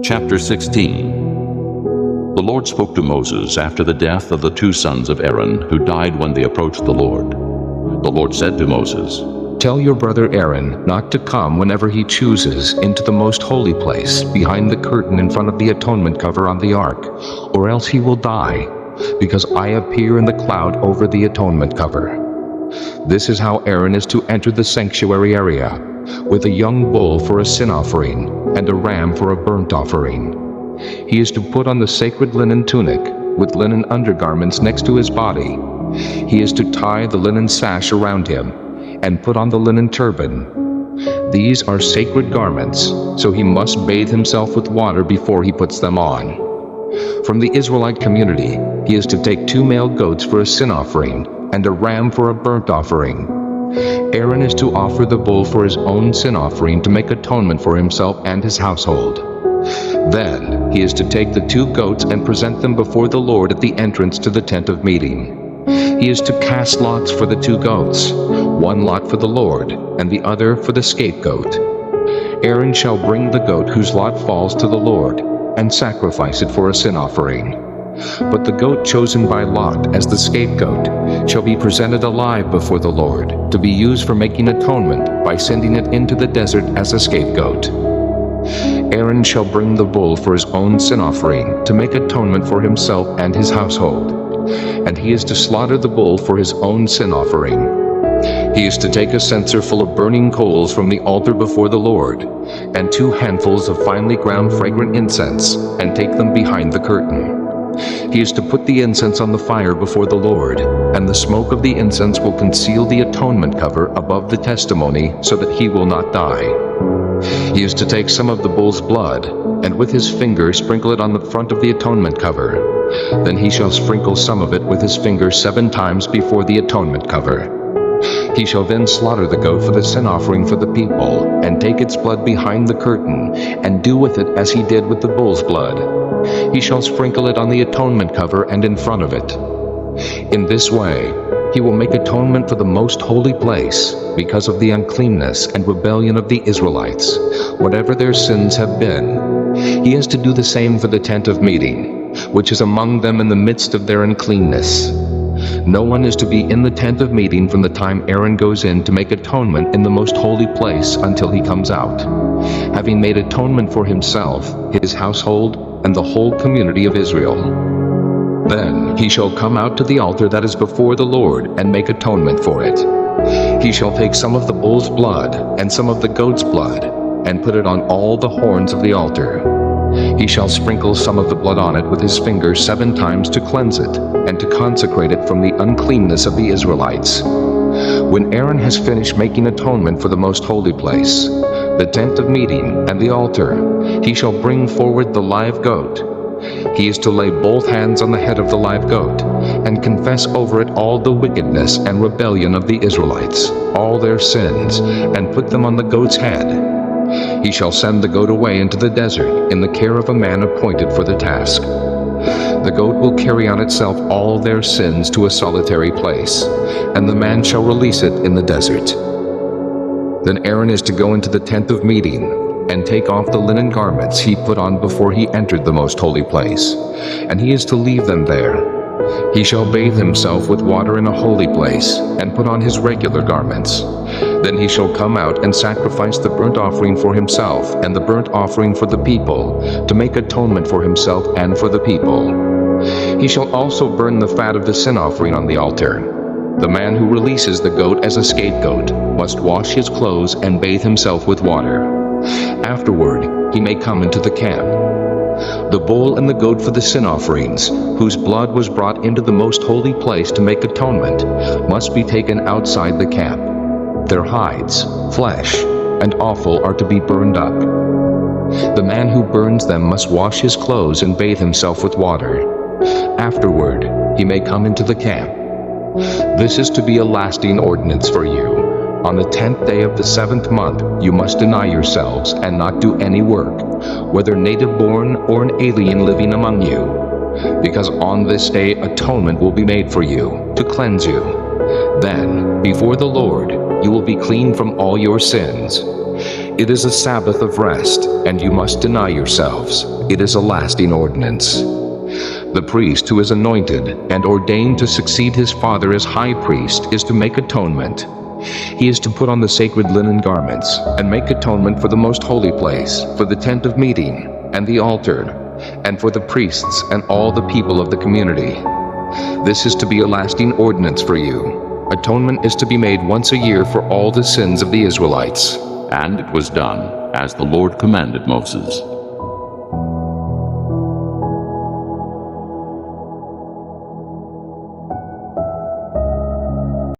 Chapter 16. The Lord spoke to Moses after the death of the two sons of Aaron, who died when they approached the Lord. The Lord said to Moses, "Tell your brother Aaron not to come whenever he chooses into the most holy place behind the curtain in front of the atonement cover on the ark, or else he will die, because I appear in the cloud over the atonement cover. This is how Aaron is to enter the sanctuary area, with a young bull for a sin offering and a ram for a burnt offering. He is to put on the sacred linen tunic with linen undergarments next to his body. He is to tie the linen sash around him and put on the linen turban. These are sacred garments, so he must bathe himself with water before he puts them on. From the Israelite community, he is to take 2 male goats for a sin offering and a ram for a burnt offering. Aaron is to offer the bull for his own sin offering to make atonement for himself and his household. Then he is to take the 2 goats and present them before the Lord at the entrance to the tent of meeting. He is to cast lots for the 2 goats, 1 lot for the Lord and the other for the scapegoat. Aaron shall bring the goat whose lot falls to the Lord and sacrifice it for a sin offering. But the goat chosen by lot as the scapegoat shall be presented alive before the Lord, to be used for making atonement by sending it into the desert as a scapegoat. Aaron shall bring the bull for his own sin offering to make atonement for himself and his household, and he is to slaughter the bull for his own sin offering. He is to take a censer full of burning coals from the altar before the Lord, and 2 handfuls of finely ground fragrant incense, and take them behind the curtain. He is to put the incense on the fire before the Lord, and the smoke of the incense will conceal the atonement cover above the testimony, so that he will not die. He is to take some of the bull's blood, and with his finger sprinkle it on the front of the atonement cover. Then he shall sprinkle some of it with his finger 7 times before the atonement cover. He shall then slaughter the goat for the sin offering for the people, and take its blood behind the curtain, and do with it as he did with the bull's blood. He shall sprinkle it on the atonement cover and in front of it. In this way, he will make atonement for the most holy place, because of the uncleanness and rebellion of the Israelites, whatever their sins have been. He has to do the same for the tent of meeting, which is among them in the midst of their uncleanness. No one is to be in the tent of meeting from the time Aaron goes in to make atonement in the most holy place until he comes out, having made atonement for himself, his household, and the whole community of Israel. Then he shall come out to the altar that is before the Lord and make atonement for it. He shall take some of the bull's blood and some of the goat's blood and put it on all the horns of the altar. He shall sprinkle some of the blood on it with his finger 7 times to cleanse it and to consecrate it from the uncleanness of the Israelites. When Aaron has finished making atonement for the most holy place, the tent of meeting, and the altar, he shall bring forward the live goat. He is to lay both hands on the head of the live goat, and confess over it all the wickedness and rebellion of the Israelites, all their sins, and put them on the goat's head. He shall send the goat away into the desert in the care of a man appointed for the task. The goat will carry on itself all their sins to a solitary place, and the man shall release it in the desert. Then Aaron is to go into the tent of meeting, and take off the linen garments he put on before he entered the most holy place, and he is to leave them there. He shall bathe himself with water in a holy place, and put on his regular garments. Then he shall come out and sacrifice the burnt offering for himself and the burnt offering for the people, to make atonement for himself and for the people. He shall also burn the fat of the sin offering on the altar. The man who releases the goat as a scapegoat must wash his clothes and bathe himself with water. Afterward, he may come into the camp. The bull and the goat for the sin offerings, whose blood was brought into the most holy place to make atonement, must be taken outside the camp. Their hides, flesh, and offal are to be burned up. The man who burns them must wash his clothes and bathe himself with water. Afterward, he may come into the camp. This is to be a lasting ordinance for you. On the 10th day of the 7th month, you must deny yourselves and not do any work, whether native-born or an alien living among you, because on this day atonement will be made for you, to cleanse you. Then, before the Lord, you will be clean from all your sins. It is a Sabbath of rest, and you must deny yourselves, it is a lasting ordinance. The priest who is anointed and ordained to succeed his father as high priest is to make atonement. He is to put on the sacred linen garments and make atonement for the most holy place, for the tent of meeting and the altar, and for the priests and all the people of the community. This is to be a lasting ordinance for you. Atonement is to be made once a year for all the sins of the Israelites. And it was done, as the Lord commanded Moses.